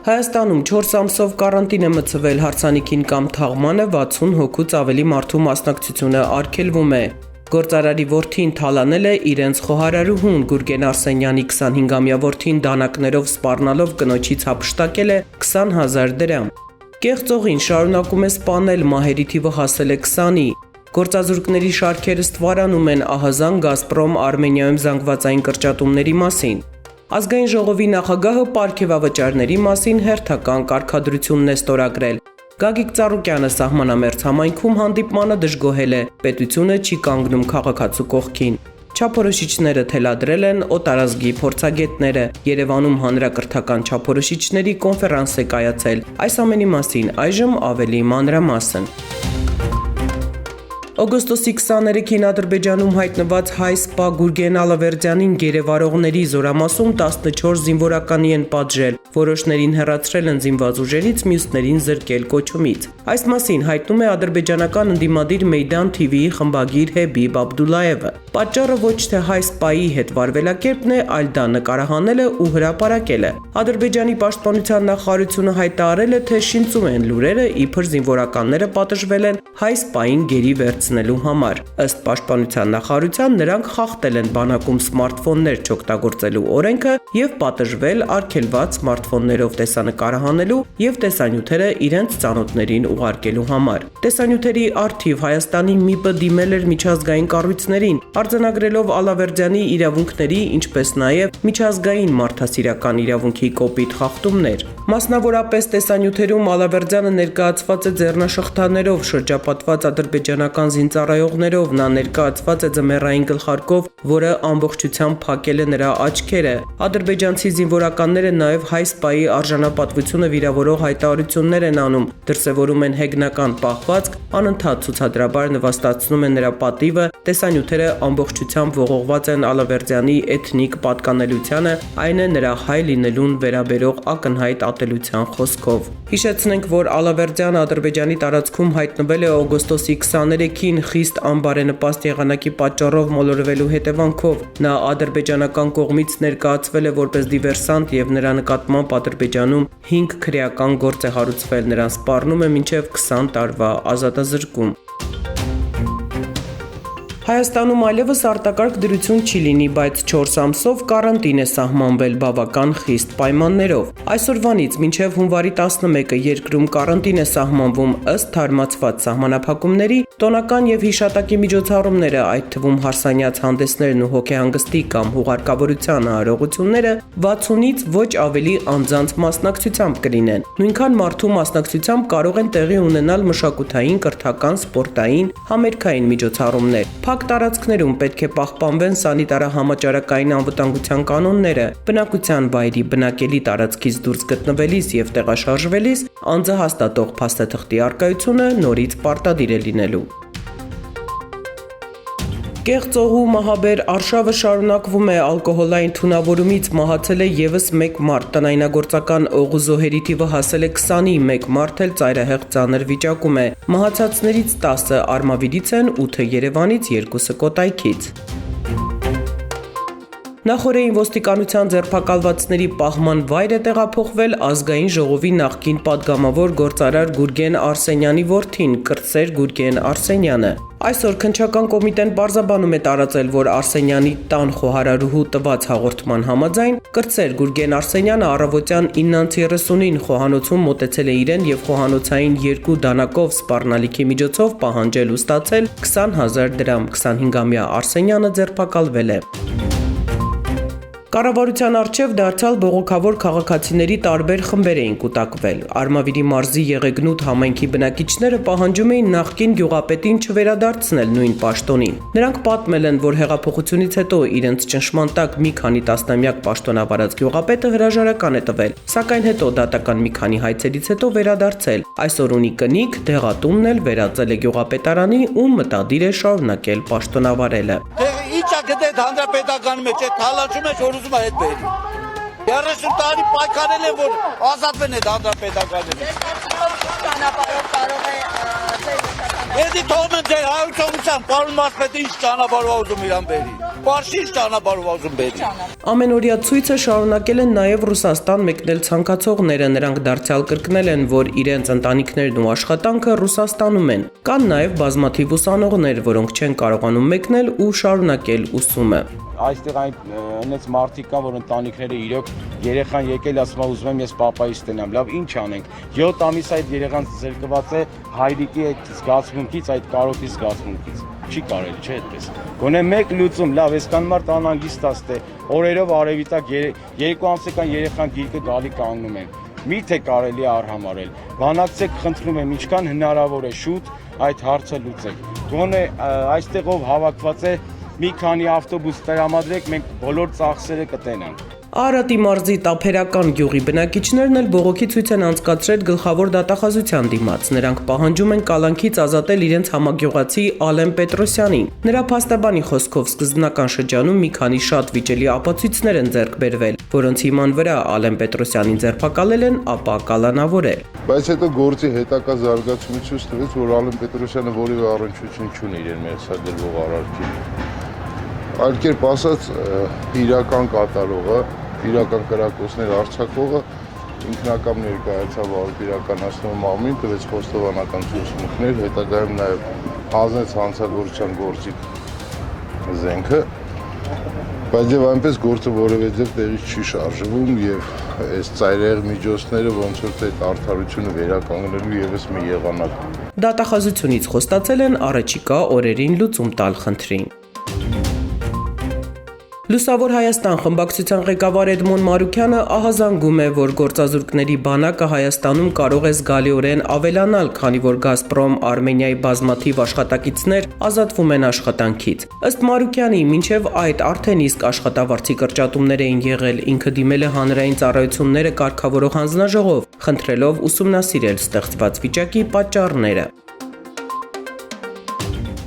Հայաստանում 4 ամսով կարանտին է մցվել հարսանիքին կամ թաղմանը 60 հոգուց ավելի մարդու մասնակցությունը արգելվում է։ Գործարարի որդին թալանել է իրենց խոհարարուհուն, Գուրգեն Արսենյանի 25-ամյա որդին դանակներով սպառնալով կնոջից հափշտակել է 20,000 դրամ։ Կեղծողին շարունակում է սպանել, մահերի թիվը հասել է 20-ի։ Գործազուրկների շարքերը ստվարանում են ահազանգ Գազպրոմ Արմենիայում զանգվածային կրճատումների մասին։ Ազգային ժողովի նախագահը պարգևավճարների մասին հերթական կարգադրությունն է ստորագրել։ Գագիկ Ծառուկյանը սահմանամերձ համայնքում հանդիպմանը դժգոհել է, պետությունը չի կանգնում քաղաքացու կողքին։ Չափորոշիչները թելադրել են օտարազգի փորձագետները։ Երևանում հանրակրթական չափորոշիչների կոնֆերանս է կայացել։ Այս ամենի մասին այժմ ավելի մանրամասն։ Օգոստոսի 23-ին Ադրբեջանում հայտնված հայ սպա Գուրգեն Ալավերդյանին գերեվարողների զորամասում 14 զինվորականի են պատժել, որոշներին հեռացրել են զինված ուժերից, մյուսներին զրկել կոչումից։ Այս մասին հայտնում է ադրբեջանական ընդդիմադիր Մեյդան TV-ի խմբագիր Հեբիբ Աբդուլլայևը։ Պատճառը ոչ թե հայ սպայի հետ վարվելակերպն է, այլ դա նկարահանելը ու հրապարակելը։ Ադրբեջանի պաշտպանության նախարարությունը հայտարարել է, թե շինծում են լուրերը, իբր զինվորականները պատժվել են հայ սպային գերի վերցնելու համար։ Ըստ պաշտպանության նախարարության նրանք խախտել են բանակում սմարթֆոններ չօգտագործելու օրենքը եւ պատժվել արգելված սմարթֆոններով տեսանկարահանելու եւ տեսանյութերը իրենց ծանոթներին ուղարկելու համար։ Տեսանյութերի առթիվ Հայաստանի ՄԻՊ-ը դիմել էր միջազգային կառույցներին, արձանագրելով Ալավերդյանի իրավունքների, ինչպես նաեւ միջազգային մարդասիրական իրավունքի կոպիտ խախտումներ։ Մասնավորապես տեսանյութերում Ալավերդյանը ներկայացված է ձեռնաշղթաներով, շրջապատված ադրբեջանական զինծառայողներով, նա ներկայացված է ձմեռային գլխարկով, որը ամբողջությամբ փակել է նրա աչքերը։ Ադրբեջանցի զինվորականները նաև հայ սպայի արժանապատվությունը վիրավորող հայտարարություններ են անում, դրսևորում են հեգնական պահվածք, անընդհատ ցուցադրաբար նվաստացնում են նրա պատիվը, տեսանյութերը ամբողջությամբ ողողված են Ալավերդյանի էթնիկ պատկանելությանը, այն է նրա հայ լինելուն վերաբերող ակնհայտ ատելության խոսքով։ Հիշեցնենք, որ Ալավերդյանը Ադրբեջանի տարածքում հայտնվել է օգոստոսի 23-ին խիստ անբարենպաստ եղանակի պատճառով մոլորվելու հետևանքով։ Նա ադրբեջանական կողմից ներկայացվել է որպես դիվերսանտ եւ նրա նկատմամբ Ադրբեջանում 5 քրեական գործ է հարուցվել, նրան սպառնում է մինչև 20 տարվա ազատազրկում։ Հայաստանում այլևս արտակարգ դրություն չի լինի, բայց 4 ամսով կարանտին է սահմանվել բավական խիստ պայմաններով։ Այսօրվանից մինչև հունվարի 11-ը երկրում կարանտին է սահմանվում ըստ թարմացված սահմանափակումների, տոնական եւ հիշատակի միջոցառումները, այդ թվում հարսանյաց հանդեսներն ու հոգեհանգստի կամ հուղարկավորության արարողությունները 60-ից ոչ ավելի անձանց մասնակցությամբ կլինեն։ Նույնքան մարդու մասնակցությամբ կարող են տեղի ունենալ մշակութային, կրթական, սպորտային, համերգային միջոցառումներ։ Տարածքներում պետք է պահպանվեն սանիտարահամաճարակային անվտանգության կանոնները, բնակության վայրի բնակելի տարածքից դուրս գտնվելիս եւ տեղաշարժվելիս անձը հաստատող փաստաթղթի առկայությունը նորից պարտադիր է լինելու։ Կեղծողու մահաբեր արշավը շարունակվում է, ալկոհոլային թունավորումից մահացել է եւս մեկ մարդ, տնայնագործական օղուզոհերի թիվը հասել է 20-ի, մեկ մարդ էլ ծայրահեղ ծանր վիճակում է։ Մահացածներից 10-ը Արմավիրից են, 8-ը Երևանից, 2-ը Կոտայքից։ Նախորդին ոստիկանության ձերբակալվածների պահման վայր է տեղափոխվել Ազգային ժողովի նախկին падգամավոր գործարար Գուրգեն Արսենյանի որդին, կրտսեր Գուրգեն Արսենյանը։ Այսօր քննչական կոմիտեն պարզաբանում է տարածել, որ Արսենյանի տան խոհարարուհու տված հաղորդման համաձայն կրտսեր Գուրգեն Արսենյանը առավոտյան 9:30-ին խոհանոցում մոտեցել է իրեն եւ խոհանոցային 2 դանակով սպառնալիքի միջոցով պահանջել ու ստացել 20,000 դրամ։ 25-ամյա Արսենյանը ձերբակալվել է։ Կառավարության առջև դարձյալ բողոքավոր քաղաքացիների տարբեր խմբեր էին կուտակվել։ Արմավիրի մարզի Եղեգնուտ համայնքի բնակիչները պահանջում էին նախկին գյուղապետին չվերադարձնել նույն պաշտոնին։ Նրանք պատմել են, որ հեղափոխությունից հետո իրենց ճնշման տակ մի քանի տասնամյակ պաշտոնավարած գյուղապետը հրաժարական է տվել, սակայն հետո դատական մի քանի հայցերից հետո վերադարձել։ Այսօր ունի կնիկ, դեղատունն էլ վերածել է գյուղապետարանի ու մտադիր է շարունակել պաշտոնավարելը։ Իչա գտե հանրապետականի մեջ այդ հալաչում է որ ուզում է հետ բերի։ 30 տարի պայքարել է որ ազատվեն այդ հանրապետականները։ Էդի թողնեն ձեր հայությունության պարոն Մասպետը ինչ ճանապարհով ուզում իրան բերի։ Պարշի ինչ ճանապարհով ուզում բերի։ Ամենօրյա ցույցը շարունակել են նաև Ռուսաստան մեկնել ցանկացողները, նրանք դարձյալ կրկնել են, որ իրենց ընտանիքներն ու աշխատանքը Ռուսաստանում են։ Կան նաև բազմաթիվ ուսանողներ, որոնք չեն կարողանում մեկնել ու շարունակել ուսումը։ Այստեղ այնպես մարդիկ կան, որ ընտանիքները իրոք երեխան եկել ասում է ուզում եմ ես պապայից ստենամ, լավ ինչ անենք։ 7 ամիս այդ երեխան զրկված է հայրիկի այդ զգացմունքից, այդ կարոտի զգացմունքից։ Չի կարելի, չէ՞ այդպես։ Գոնե մեկ լուծում, լավ, այսքան մարդ անհանգիստ է, օրերով արևիտակ 2 ամսական երեխան գիրկը գալի կանգնում են։ Միթե կարելի է արհամարել։ Բանակցեք, խնդրում եմ, ինչքան հնարավոր է շուտ այդ հարցը լուծեք։ Գոնե այստեղով հավաքված է մի քանի ավտոբուս տրամադրեք, մենք բոլոր ծախսերը կտենանք։ Արարատի մարզի Տափերական գյուղի բնակիչներն էլ բողոքի ցույց են անցկացրել գլխավոր դատախազության դիմաց։ Նրանք պահանջում են կալանքից ազատել իրենց համագյուղացի Ալեն Պետրոսյանին։ Նրա փաստաբանի խոսքով սկզբնական շրջանում մի քանի շատ վիճելի ապացույցներ են ձեռք բերվել, որոնց հիման վրա Ալեն Պետրոսյանին ձերբակալել են, ապա կալանավորել։ Բայց հետո գործի հետակա զարգացումից ստվեց, որ Ալեն Պետրոսյանը որևէ առնչություն չունի իրեն մերձադրվող արարքին։ Այլ կերպ ասած, իրական կատարողը, իրական կրակոցներ արձակողը ինքնակամ ներկայացավ իրականացնող մամին, տվեց խոստովանական ցուցմունքներ, հետագայում նաև հանձնեց հանցագործության գործիք զենքը, բայց եւ այնպես գործը որևէ ձև տեղից չի շարժվում եւ այս ծայրահեղ միջոցները ոնց որ այդ արդարությունը վերականգնելու եւս մի եղանակ։ Դատախազությունից խոստացել են առաջիկա օրերին լուծում տալ խնդրին։ Լուսավոր Հայաստան խմբակցության ղեկավար Էդմոն Մարուկյանը ահազանգում է, որ գործազուրկների բանակը Հայաստանում կարող է զգալիորեն ավելանալ, քանի որ Գազպրոմ Արմենիայի բազմաթիվ աշխատակիցներ ազատվում են աշխատանքից։ Ըստ Մարուկյանի, մինչև այդ արդեն իսկ աշխատավարձի կրճատումներ էին եղել, ինքը դիմել է հանրային ծառայությունները կարգավորող հանձնաժողով, խնդրելով ուսումնասիրել ստեղծված վիճակի պատճառները։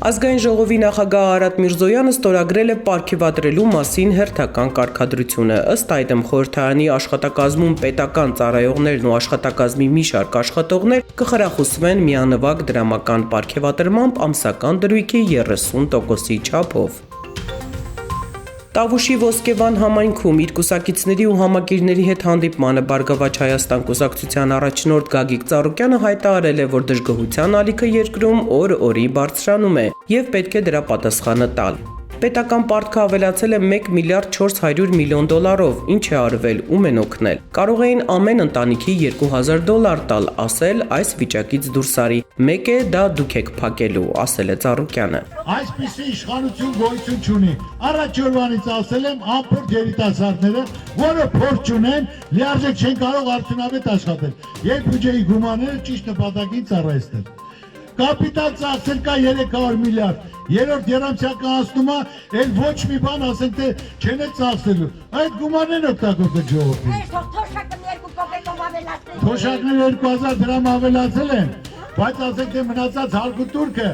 Ազգային ժողովի նախագահ Արարատ Միրզոյանը ստորագրել է պարգևատրելու մասին հերթական կարգադրությունը։ Ըստ այդմ խորհրդարանի աշխատակազմում պետական ծառայողներն ու աշխատակազմի մի շարք աշխատողներ կխրախուսվեն միանվագ դրամական պարգևատրմամբ ամսական դրույքի 30%-ի չափով։ Տավուշի Ոսկեվան համայնքում իր կուսակիցների ու համակիրների հետ հանդիպմանը Բարգավաճ Հայաստան կուսակցության առաջնորդ Գագիկ Ծառուկյանը հայտարարել է, որ դժգոհության ալիքը երկրում օր-օրի բարձրանում է եւ պետք է դրա պատասխանը տալ։ Պետական պարտքը ավելացել է 1 միլիարդ 400 միլիոն դոլարով, ինչ է արվել, ում են օգնել։ Կարող էին ամեն ընտանիքի $2000 տալ, ասել այս վիճակից դուրս արի։ Մեկ է դա դուք եք փակելու, ասել է Ծառուկյանը։ Այսպիսի իշխանություն գոյություն չունի։ Առաջ օրվանից ասել եմ ամփոփ երիտասարդները, որը փորձ ունեն, լիարժեք չեն կարող արդյունավետ աշխատել։ Երբ բյուջեի գումարները ճիշտ նպատակին ծառայեցնել։ Կապիտալ ծախսել կա 300 միլիարդ։ Երրորդ երամսյակահանումը էլ ոչ մի բան ասենք թե չեն ծախսելու։ Այդ գումարներն օգտագործել ժողովրդին։ Թոշակները 2000 դրամ ավելացել են, բայց ասենք թե մնացած հալկու турքը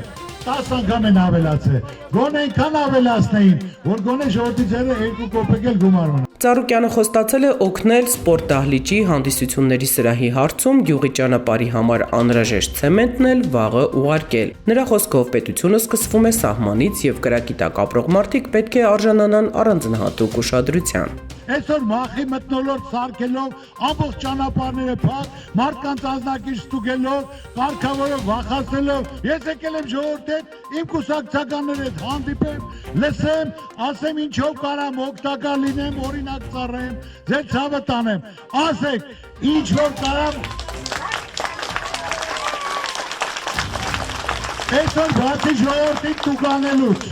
10 անգամ են ավելացել։ Գոնե այնքան ավելացնեին, որ գոնե ժողովրդի ձեռը 2 կոպեկ էլ գումար մնա։ Ծառուկյանը խոստացել է օգնել սպորտ դահլիճի հանդիսությունների սրահի հարցում գյուղի ճանապարհի համար անհրաժեշտ ցեմենտն էլ վաղը ուղարկել։ Նրա խոսքով պետությունը սկսվում է սահմանից եւ կրակի տակ ապրող մարդիկ պետք է արժանանան առանձնահատուկ ուշադրության։ Այսօր մախի մտնոլորտ սարքելով, ամբողջ ճանապարհները փակ, մարդկանց անձնակիր ստուգելով, կարգավորով վախացնելով, ես եկել եմ ժողովրդի հետ, իմ կուսակցականների հետ հանդիպեմ, լսեմ, ասեմ ինչով կարամ օգտակար լինեմ, օրինակ ծառայեմ, ձեր ցավը տանեմ, ասեք, ինչ որ կարամ այսօր բացի ժողովրդին տուգանելուց,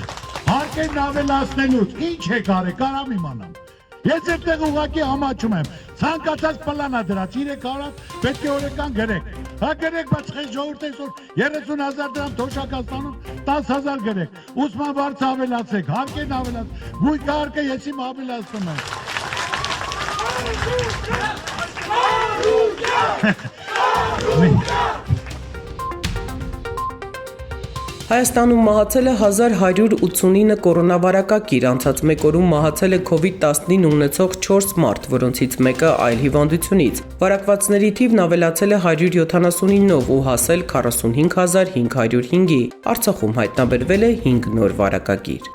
հարկերն ավելացնելուց, ինչ եք արել, կարամ իմանամ։ Ես այդտեղ ուղղակի համաչում եմ, ցանկացած պլանա դրած 300 պետք է օրական գրեք, հա գրեք, բայց խես ժողովուրդ այսօր 30,000 դրամ թոշակ ստանում, 10,000 գրեք, ուսման վարձ ավելացեք, հարկերն ավելացեք, գույք հարկը ես իմ ավելացնում եմ։ Հայաստանում մահացել է 1189 կորոնավարակակիր, անցած մեկ օրում մահացել է COVID-19 ունեցող 4 մարդ, որոնցից մեկը այլ հիվանդությունից։ Վարակվածների թիվն ավելացել է 179-ով ու հասել 45505-ի։ Արցախում հայտնաբերվել է 5 նոր վարակագիր։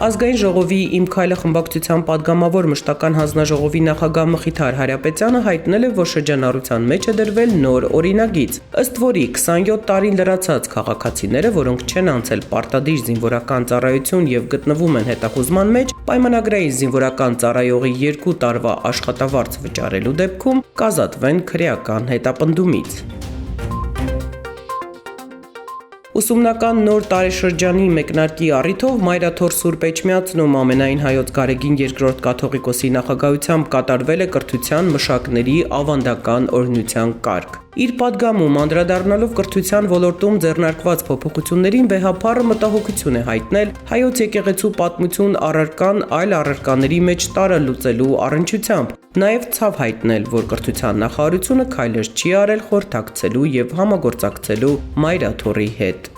Ազգային ժողովի «Իմ քայլը» խմբակցության падգամավոր մշտական հանձնաժողովի նախագահ Մխիթար Հարապետյանը հայտնել է, որ շրջանառության մեջ է դրվել նոր օրինագիծ, ըստ որի 27 տարին լրացած քաղաքացիները, որոնք չեն անցել պարտադիր զինվորական ծառայություն եւ գտնվում են հետախուզման մեջ, պայմանագրային զինվորական ծառայողի 2 տարվա աշխատավարձ վճարելու դեպքում կազատվեն քրեական հետապնդումից։ Ուսումնական նոր տարեշրջանի մեկնարկի առիթով Մայրաթոր Սուրբ Էջմիածնում ամենայն հայոց Գարեգին II կաթողիկոսի նախագահությամբ կատարվել է կրթության մշակների ավանդական օրհնության կարգ։ Իր падգամում անդրադառնալով կրթության ոլորտում ձեռնարկված փոփոխություններին վեհափառը մտահոգություն է հայտնել հայոց եկեղեցու պատմություն առարկան այլ առարկաների մեջ տարալուծելու առնչությամբ, նաև ցավ հայտնել, որ կրթության նախարարությունը քայլեր չի արել խորհրդակցելու եւ համագործակցելու Մայրաթորի հետ։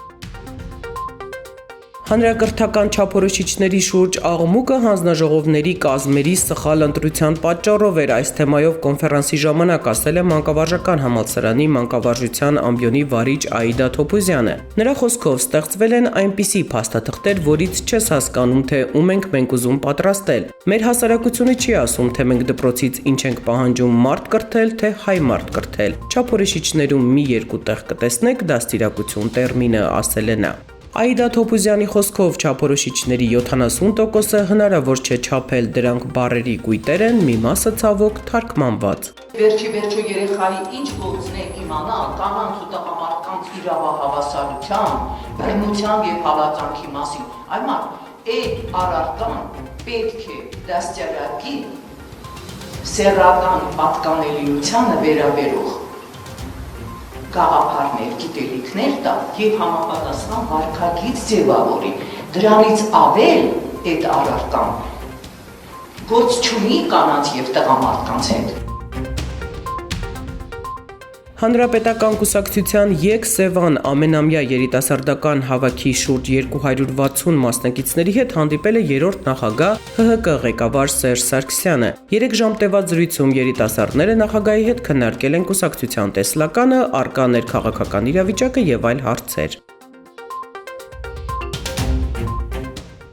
Հանրակրթական չափորոշիչների շուրջ աղմուկը հանձնաժողովների կազմերի սխալ ընտրության պատճառով էր, այս թեմայով կոնֆերանսի ժամանակ ասել է Մանկավարժական համալսարանի մանկավարժության ամբիոնի վարիչ Աիդա Թոփուզյանը։ Նրա խոսքով ստեղծվել են այնպիսի փաստաթղթեր, որից չես հասկանում, թե ում ենք մենք ուզում պատրաստել։ Մեր հասարակությունը չի ասում, թե մենք դպրոցից ինչ ենք պահանջում մարդ կրթել, թե հայ մարդ կրթել։ Չափորոշիչներում մի երկու տեղ կտեսնեք դաստիարակություն տերմինը, ասել է նա։ Աիդա Թոփուզյանի խոսքով չափորոշիչների 70%-ը հնարավոր չէ չափել, դրանք բառերի կույտեր են, մի մասը ցավոք թարգմանված։ Վերջի երեխայի ինչ գործն է իմանալ կանանց ու տղամարդկանց իրավահավասարության, բռնության եւ հալածանքի մասին։ Այմար, այդ առարկան պետք է դաստիարակի սեռական պատկանելիությանը վերաբերող գաղափարներ, գիտելիքներ տա եւ համապատասխան վարքագիծ ձևավորի։ Դրանից ավել այդ առարկան գործ չունի կանանց եւ տղամարդկանց հետ։ Հանրապետական կուսակցության Եկ Սևան ամենամյա երիտասարդական հավաքի շուրջ 260 մասնակիցների հետ հանդիպել է երրորդ նախագահ ՀՀԿ ղեկավար Սերժ Սարգսյանը։ 3 ժամ տևած զրույցում երիտասարդները նախագահի հետ քննարկել են կուսակցության տեսլականը, առկա ներքաղաքական իրավիճակը եւ այլ հարցեր։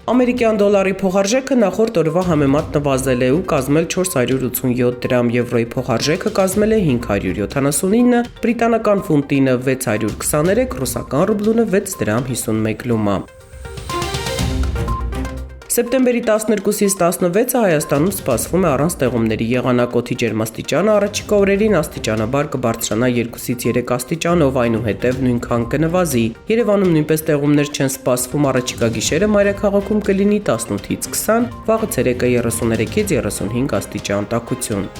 Ամերիկյան դոլարի փոխարժեքը նախորդ օրվա համեմատ նվազել է ու կազմել 487 դրամ, եվրոյի փոխարժեքը կազմել է 579, բրիտանական ֆունտինը 623, ռուսական ռուբլունը 6 դրամ 51 լումա։ Սեպտեմբերի 12-ից 16-ը Հայաստանում սպասվում է առանց տեղումների եղանակ, օդի ջերմաստիճանը առաջիկա օրերին աստիճանաբար կբարձրանա 2-ից 3 աստիճանով, այնուհետև նույնքան կնվազի։ Երևանում նույնպես տեղումներ չեն սպասվում, առաջիկա գիշերը մայրաքաղաքում կլինի 18-ից 20, վաղը ցերեկը 33-ից 35 աստիճան տաքություն։